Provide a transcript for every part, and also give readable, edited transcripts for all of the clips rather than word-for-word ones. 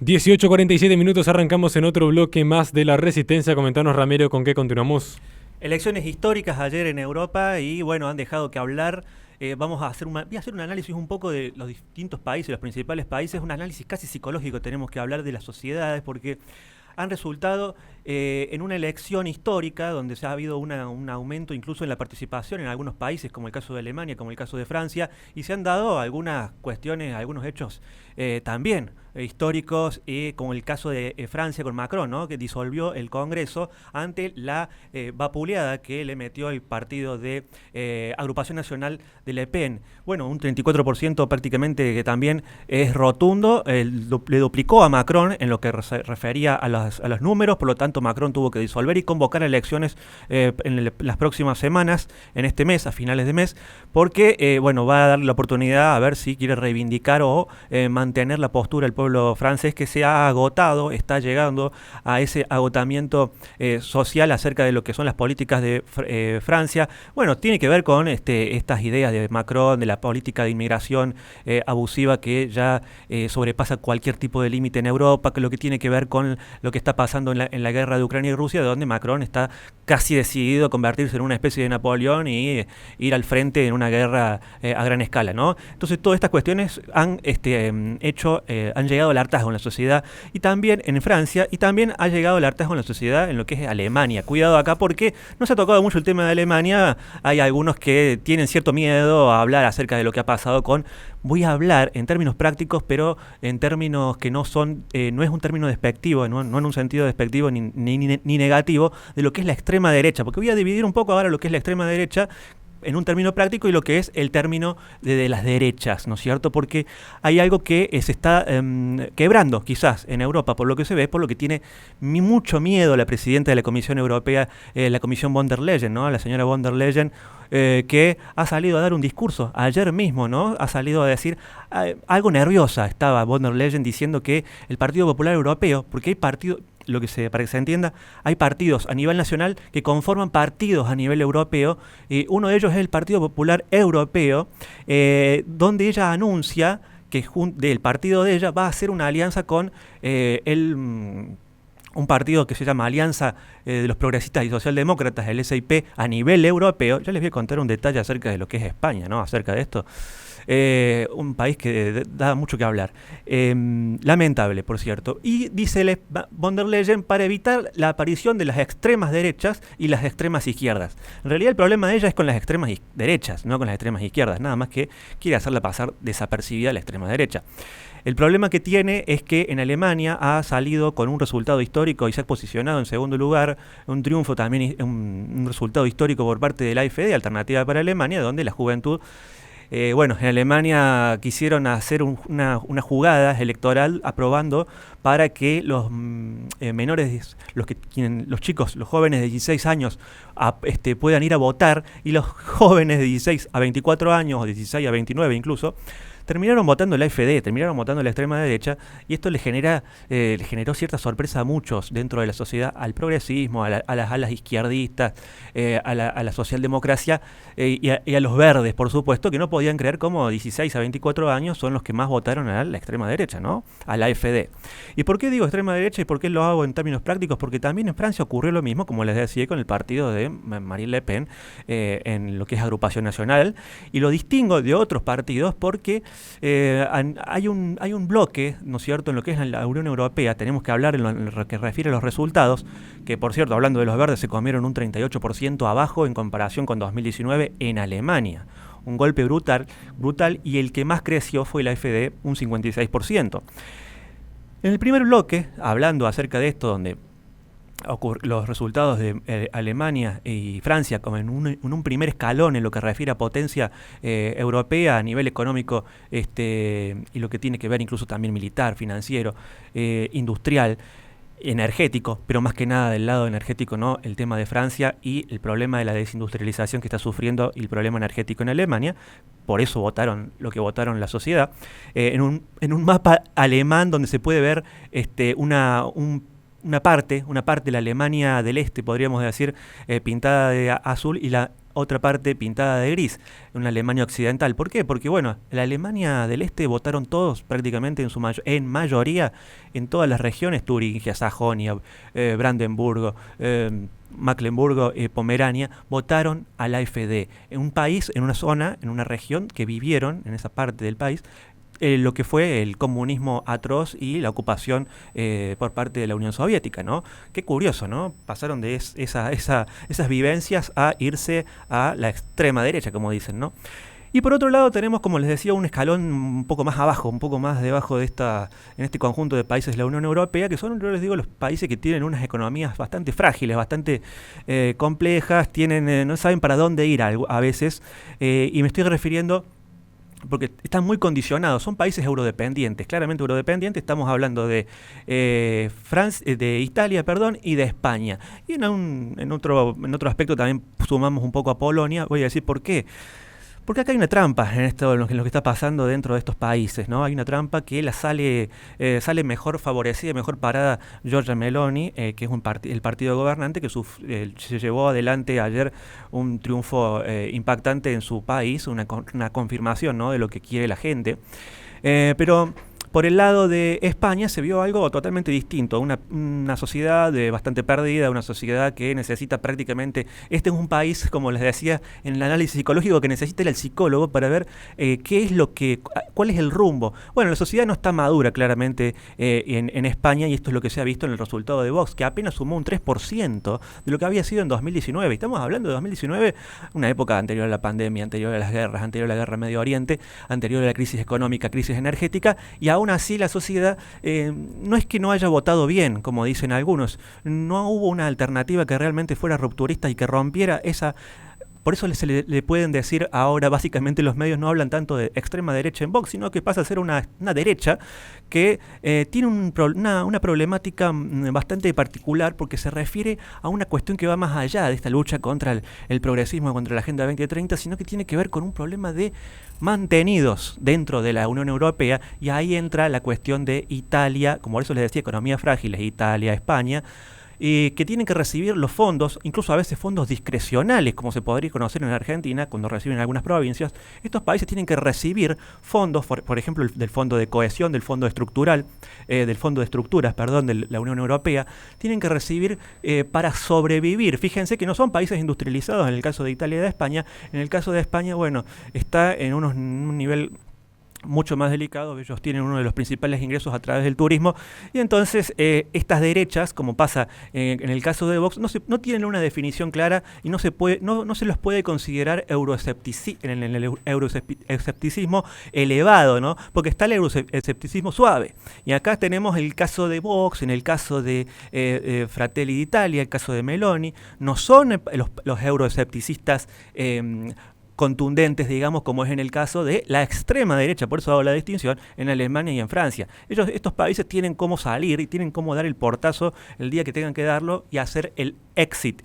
18:47 minutos, arrancamos en otro bloque más de La Resistencia. Comentanos, Ramiro, ¿con qué continuamos? Elecciones históricas ayer en Europa y bueno, han dejado que hablar. Voy a hacer un análisis un poco de los distintos países, los principales países, un análisis casi psicológico. Tenemos que hablar de las sociedades porque han resultado en una elección histórica donde se ha habido un aumento incluso en la participación en algunos países, como el caso de Alemania, como el caso de Francia, y se han dado algunas cuestiones, algunos hechos también históricos, como el caso de Francia con Macron, ¿no?, que disolvió el Congreso ante la vapuleada que le metió el partido de Agrupación Nacional de Le Pen. Bueno, un 34% prácticamente que también es rotundo, le duplicó a Macron en lo que se refería a los números. Por lo tanto, Macron tuvo que disolver y convocar elecciones en las próximas semanas, en este mes, a finales de mes, porque va a darle la oportunidad a ver si quiere reivindicar o mantener la postura del pueblo francés, que se ha agotado, está llegando a ese agotamiento social acerca de lo que son las políticas de Francia. Bueno, tiene que ver con estas ideas de Macron, de la política de inmigración abusiva que ya sobrepasa cualquier tipo de límite en Europa, que lo que tiene que ver con lo que está pasando en la guerra de Ucrania y Rusia, donde Macron está casi decidido a convertirse en una especie de Napoleón y ir al frente en una guerra a gran escala, ¿no? Entonces, todas estas cuestiones han han llegado al hartazgo en la sociedad, y también en Francia, y también ha llegado al hartazgo en la sociedad en lo que es Alemania. Cuidado acá, porque no se ha tocado mucho el tema de Alemania. Hay algunos que tienen cierto miedo a hablar acerca de lo que ha pasado con... Voy a hablar en términos prácticos, pero en términos que no son, no es un término despectivo, no en un sentido despectivo ni negativo, de lo que es la extrema derecha, porque voy a dividir un poco ahora lo que es la extrema derecha en un término práctico y lo que es el término de las derechas, ¿no es cierto? Porque hay algo que se está quebrando quizás en Europa, por lo que se ve, por lo que tiene mucho miedo la presidenta de la Comisión Europea, la Comisión von der Leyen, ¿no?, la señora von der Leyen, que ha salido a dar un discurso ayer mismo, ¿no? Ha salido a decir algo nerviosa. Estaba von der Leyen diciendo que el Partido Popular Europeo, porque hay partidos, para que se entienda, hay partidos a nivel nacional que conforman partidos a nivel europeo, y uno de ellos es el Partido Popular Europeo, donde ella anuncia que del partido de ella va a hacer una alianza con un partido que se llama Alianza de los Progresistas y Socialdemócratas, el SIP, a nivel europeo. Ya les voy a contar un detalle acerca de lo que es España, ¿no?, acerca de esto. Un país que da mucho que hablar. Lamentable, por cierto. Y dice von der Leyen, para evitar la aparición de las extremas derechas y las extremas izquierdas. En realidad el problema de ella es con las extremas derechas, no con las extremas izquierdas. Nada más que quiere hacerla pasar desapercibida a la extrema derecha. El problema que tiene es que en Alemania ha salido con un resultado histórico y se ha posicionado en segundo lugar, un triunfo también, un resultado histórico por parte de la AfD, Alternativa para Alemania, donde la juventud... en Alemania quisieron hacer una jugada electoral aprobando para que los menores, los chicos, los jóvenes de 16 años puedan ir a votar, y los jóvenes de 16 a 24 años, o 16 a 29 incluso, terminaron votando la AfD, terminaron votando la extrema derecha, y esto le generó cierta sorpresa a muchos dentro de la sociedad, al progresismo, a las alas izquierdistas, a la socialdemocracia, y a los verdes, por supuesto, que no podían creer cómo 16 a 24 años son los que más votaron a la extrema derecha, ¿no?, a la AfD. ¿Y por qué digo extrema derecha y por qué lo hago en términos prácticos? Porque también en Francia ocurrió lo mismo, como les decía, con el partido de Marine Le Pen, en lo que es Agrupación Nacional, y lo distingo de otros partidos porque hay un bloque, ¿no es cierto?, en lo que es la Unión Europea. Tenemos que hablar en lo que refiere a los resultados, que por cierto, hablando de los verdes, se comieron un 38% abajo en comparación con 2019 en Alemania. Un golpe brutal, y el que más creció fue la AfD, un 56%. En el primer bloque, hablando acerca de esto, donde los resultados de Alemania y Francia como en un primer escalón en lo que refiere a potencia europea a nivel económico, y lo que tiene que ver incluso también militar, financiero, industrial, energético, pero más que nada del lado energético, ¿no?, el tema de Francia y el problema de la desindustrialización que está sufriendo, y el problema energético en Alemania. Por eso votaron lo que votaron la sociedad. En un mapa alemán donde se puede ver una parte de la Alemania del Este, podríamos decir, pintada de azul, y la otra parte pintada de gris, una Alemania occidental. ¿Por qué? Porque bueno, la Alemania del Este votaron todos prácticamente en mayoría en todas las regiones, Turingia, Sajonia, Brandenburgo, Mecklemburgo, Pomerania, votaron a la AfD. En un país, en una zona, en una región que vivieron en esa parte del país lo que fue el comunismo atroz y la ocupación por parte de la Unión Soviética, ¿no? Qué curioso, ¿no? Pasaron de esas vivencias a irse a la extrema derecha, como dicen, ¿no? Y por otro lado tenemos, como les decía, un escalón un poco más abajo, un poco más debajo de en este conjunto de países de la Unión Europea, que son, yo les digo, los países que tienen unas economías bastante frágiles, bastante complejas, no saben para dónde ir a veces, y me estoy refiriendo porque están muy condicionados, son países eurodependientes, claramente eurodependientes, estamos hablando de de Italia, perdón, y de España. Y en otro aspecto también sumamos un poco a Polonia, voy a decir por qué. Porque acá hay una trampa en lo que está pasando dentro de estos países, ¿no? Hay una trampa que sale mejor favorecida, mejor parada Giorgia Meloni, que es el partido gobernante, que se llevó adelante ayer un triunfo impactante en su país, una confirmación, ¿no?, de lo que quiere la gente. Pero por el lado de España se vio algo totalmente distinto, una sociedad bastante perdida, una sociedad que necesita prácticamente, este es un país, como les decía, en el análisis psicológico, que necesita ir al psicólogo para ver cuál es el rumbo. Bueno, la sociedad no está madura claramente en España, y esto es lo que se ha visto en el resultado de Vox, que apenas sumó un 3% de lo que había sido en 2019. Estamos hablando de 2019, una época anterior a la pandemia, anterior a las guerras, anterior a la guerra en Medio Oriente, anterior a la crisis económica, crisis energética, y aún así la sociedad no es que no haya votado bien, como dicen algunos, no hubo una alternativa que realmente fuera rupturista y que rompiera esa. Por eso le pueden decir ahora, básicamente los medios no hablan tanto de extrema derecha en Vox, sino que pasa a ser una derecha que tiene una problemática bastante particular, porque se refiere a una cuestión que va más allá de esta lucha contra el progresismo, contra la Agenda 2030, sino que tiene que ver con un problema de mantenidos dentro de la Unión Europea, y ahí entra la cuestión de Italia, como por eso les decía, economías frágiles, Italia, España, que tienen que recibir los fondos, incluso a veces fondos discrecionales, como se podría conocer en Argentina, cuando reciben algunas provincias. Estos países tienen que recibir fondos, por ejemplo, del Fondo de Cohesión, del Fondo Estructural, del Fondo de Estructuras, perdón, de la Unión Europea, tienen que recibir para sobrevivir. Fíjense que no son países industrializados en el caso de Italia y de España. En el caso de España, bueno, está en un nivel mucho más delicado. Ellos tienen uno de los principales ingresos a través del turismo, y entonces estas derechas, como pasa en el caso de Vox, no tienen una definición clara, y no se los puede considerar en el euroescepticismo elevado, ¿no? Porque está el euroescepticismo suave, y acá tenemos el caso de Vox, en el caso de Fratelli d'Italia, el caso de Meloni. No son los euroescepticistas contundentes, digamos, como es en el caso de la extrema derecha, por eso hago la distinción, en Alemania y en Francia. Estos países tienen cómo salir y tienen cómo dar el portazo el día que tengan que darlo, y hacer el Dexit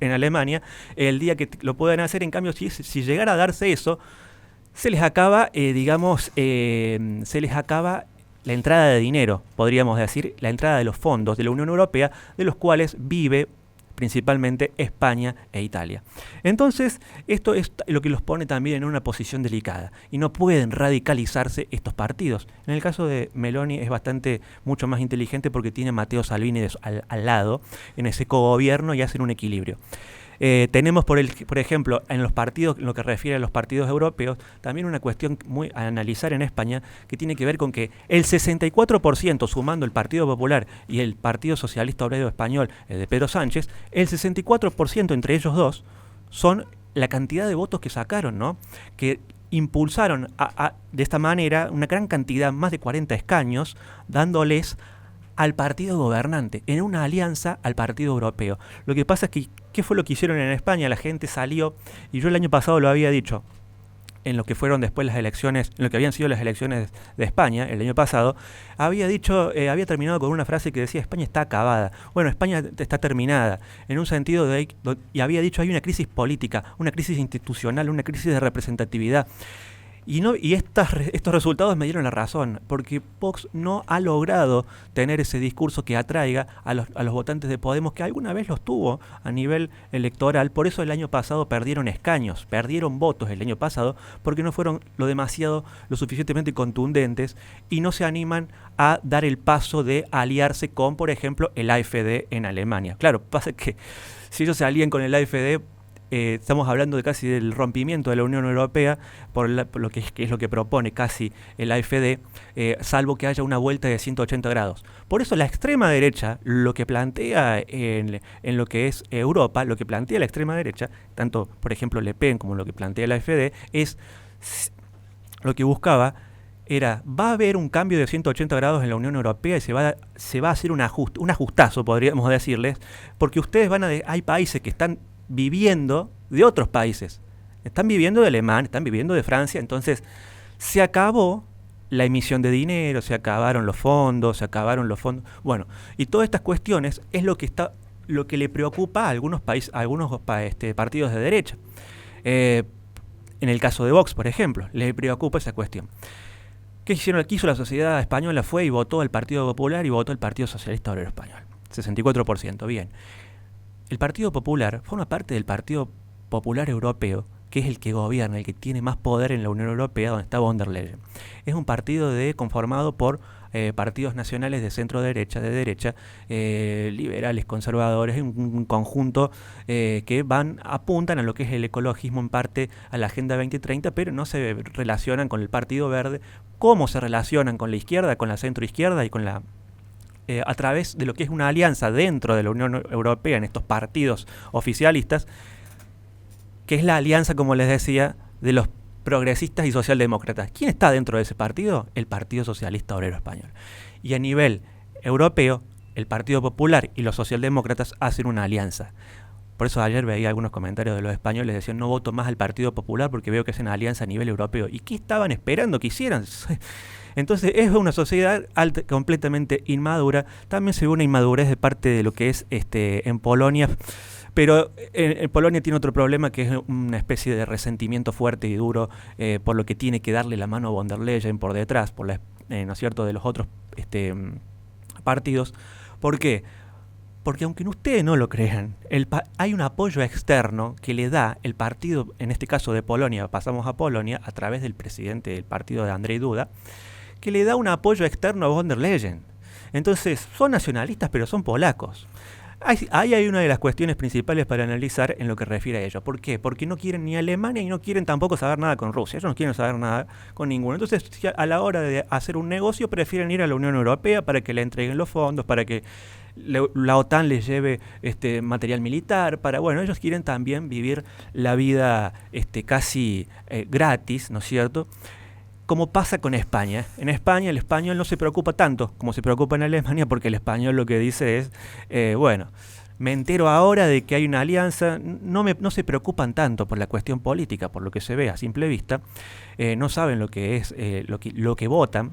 en Alemania, el día que lo puedan hacer. En cambio, si llegara a darse eso, se les acaba, la entrada de dinero, podríamos decir, la entrada de los fondos de la Unión Europea, de los cuales vive principalmente España e Italia. Entonces, esto es lo que los pone también en una posición delicada, y no pueden radicalizarse estos partidos. En el caso de Meloni es mucho más inteligente, porque tiene a Matteo Salvini al lado en ese cogobierno, y hacen un equilibrio. Tenemos, por ejemplo, en lo que refiere a los partidos europeos, también una cuestión muy a analizar en España, que tiene que ver con que el 64%, sumando el Partido Popular y el Partido Socialista Obrero Español de Pedro Sánchez, el 64% entre ellos dos son la cantidad de votos que sacaron, ¿no? Que impulsaron de esta manera una gran cantidad, más de 40 escaños, dándoles al partido gobernante, en una alianza al partido europeo. Lo que pasa es que, ¿qué fue lo que hicieron en España? La gente salió, y yo el año pasado lo había dicho, en lo que fueron después las elecciones, en lo que habían sido las elecciones de España, el año pasado, había terminado con una frase que decía: España está acabada. Bueno, España está terminada, en un sentido y había dicho: hay una crisis política, una crisis institucional, una crisis de representatividad. Estos resultados me dieron la razón, porque Vox no ha logrado tener ese discurso que atraiga a los votantes de Podemos, que alguna vez los tuvo a nivel electoral. Por eso el año pasado perdieron escaños, perdieron votos el año pasado, porque no fueron lo suficientemente contundentes y no se animan a dar el paso de aliarse con, por ejemplo, el AfD en Alemania. Claro, pasa que si ellos se alían con el AfD, estamos hablando de casi del rompimiento de la Unión Europea por lo que es lo que propone casi el AfD, salvo que haya una vuelta de 180 grados. Por eso la extrema derecha, lo que plantea en lo que es Europa, lo que plantea la extrema derecha, tanto por ejemplo Le Pen como lo que plantea el AfD, lo que buscaba era, va a haber un cambio de 180 grados en la Unión Europea y se va a hacer un ajustazo, podríamos decirles, porque ustedes hay países que están viviendo de otros países, están viviendo de Alemania, están viviendo de Francia, entonces se acabó la emisión de dinero, se acabaron los fondos, bueno, y todas estas cuestiones es lo que le preocupa a algunos partidos de derecha. En el caso de Vox, por ejemplo, le preocupa esa cuestión. ¿Qué hizo la sociedad española? Fue y votó al Partido Popular y votó al Partido Socialista Obrero Español. 64%, bien. El Partido Popular forma parte del Partido Popular Europeo, que es el que gobierna, el que tiene más poder en la Unión Europea, donde está von der Leyen. Es un partido conformado por partidos nacionales de centro-derecha, de derecha, liberales, conservadores, un conjunto que apuntan a lo que es el ecologismo, en parte a la Agenda 2030, pero no se relacionan con el Partido Verde, como se relacionan con la izquierda, con la centro-izquierda y con a través de lo que es una alianza dentro de la Unión Europea en estos partidos oficialistas, que es la alianza, como les decía, de los progresistas y socialdemócratas. ¿Quién está dentro de ese partido? El Partido Socialista Obrero Español. Y a nivel europeo, el Partido Popular y los socialdemócratas hacen una alianza. Por eso ayer veía algunos comentarios de los españoles que decían: no voto más al Partido Popular porque veo que es una alianza a nivel europeo. ¿Y qué estaban esperando que hicieran? Entonces es una sociedad completamente inmadura. También se ve una inmadurez de parte de lo que es en Polonia. Pero en Polonia tiene otro problema, que es una especie de resentimiento fuerte y duro por lo que tiene que darle la mano a von der Leyen por detrás, ¿no es cierto?, de los otros partidos. ¿Por qué? Porque aunque ustedes no lo crean, hay un apoyo externo que le da el partido, en este caso de Polonia, pasamos a Polonia, a través del presidente del partido de Andrzej Duda, que le da un apoyo externo a von der Leyen. Entonces, son nacionalistas, pero son polacos. Ahí hay una de las cuestiones principales para analizar en lo que refiere a ellos. ¿Por qué? Porque no quieren ni Alemania y no quieren tampoco saber nada con Rusia. Ellos no quieren saber nada con ninguno. Entonces, a la hora de hacer un negocio, prefieren ir a la Unión Europea para que le entreguen los fondos, para que la OTAN les lleve material militar. Ellos quieren también vivir la vida casi gratis, ¿no es cierto?, como pasa con España. En España el español no se preocupa tanto como se preocupa en Alemania, porque el español lo que dice es, me entero ahora de que hay una alianza, no se preocupan tanto por la cuestión política, por lo que se ve a simple vista, no saben lo que es lo que votan,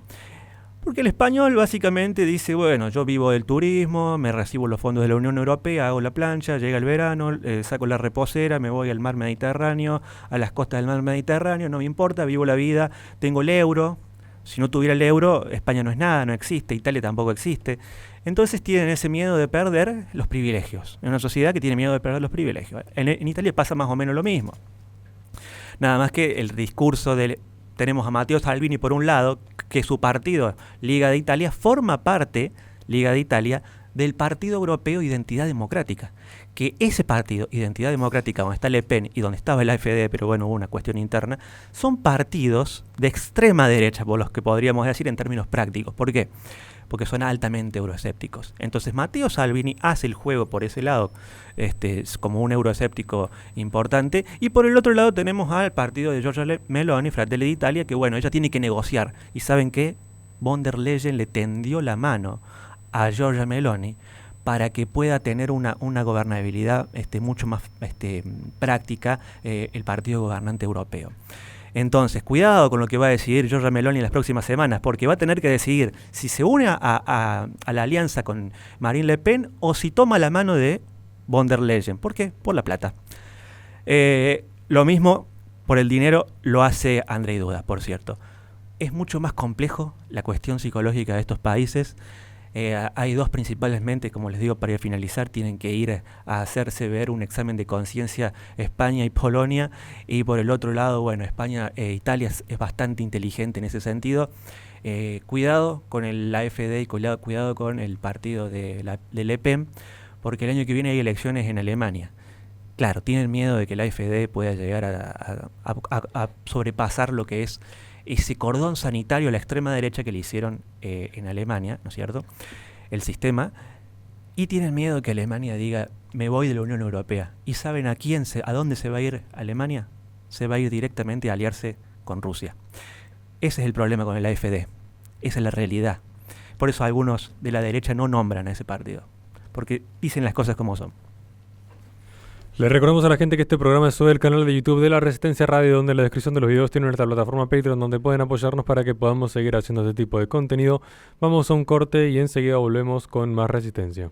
porque el español básicamente dice, bueno, yo vivo del turismo, me recibo los fondos de la Unión Europea, hago la plancha, llega el verano, saco la reposera, me voy al mar Mediterráneo, a las costas del mar Mediterráneo, no me importa, vivo la vida, tengo el euro. Si no tuviera el euro, España no es nada, no existe, Italia tampoco existe. Entonces tienen ese miedo de perder los privilegios. Es una sociedad que tiene miedo de perder los privilegios. En Italia pasa más o menos lo mismo. Nada más que el discurso tenemos a Matteo Salvini por un lado, que su partido, Liga de Italia, forma parte, Liga de Italia, del Partido Europeo Identidad Democrática. Que ese partido, Identidad Democrática, donde está Le Pen y donde estaba el AfD, pero bueno, hubo una cuestión interna, son partidos de extrema derecha, por los que podríamos decir en términos prácticos. ¿Por qué? Porque son altamente euroescépticos. Entonces Matteo Salvini hace el juego por ese lado, como un euroescéptico importante, y por el otro lado tenemos al partido de Giorgia Meloni, Fratelli d'Italia, que bueno, ella tiene que negociar, y ¿saben qué? Von der Leyen le tendió la mano a Giorgia Meloni para que pueda tener una gobernabilidad mucho más práctica el partido gobernante europeo. Entonces, cuidado con lo que va a decidir Giorgia Meloni en las próximas semanas, porque va a tener que decidir si se une a la alianza con Marine Le Pen o si toma la mano de von der Leyen. ¿Por qué? Por la plata. Lo mismo por el dinero lo hace Andrzej Duda, por cierto. Es mucho más complejo la cuestión psicológica de estos países. Hay dos principalmente, como les digo, para finalizar, tienen que ir a hacerse ver un examen de conciencia España y Polonia, y por el otro lado, bueno, España, Italia es bastante inteligente en ese sentido. Cuidado con la AfD y cuidado con el partido de Le Pen, porque el año que viene hay elecciones en Alemania. Claro, tienen miedo de que la AfD pueda llegar a sobrepasar lo que es ese cordón sanitario a la extrema derecha que le hicieron en Alemania, ¿no es cierto? El sistema. Y tienen miedo de que Alemania diga, me voy de la Unión Europea. ¿Y saben a dónde se va a ir Alemania? Se va a ir directamente a aliarse con Rusia. Ese es el problema con el AfD. Esa es la realidad. Por eso algunos de la derecha no nombran a ese partido, porque dicen las cosas como son. Le recordamos a la gente que este programa es sobre el canal de YouTube de La Resistencia Radio, donde en la descripción de los videos tiene nuestra plataforma Patreon, donde pueden apoyarnos para que podamos seguir haciendo este tipo de contenido. Vamos a un corte y enseguida volvemos con más Resistencia.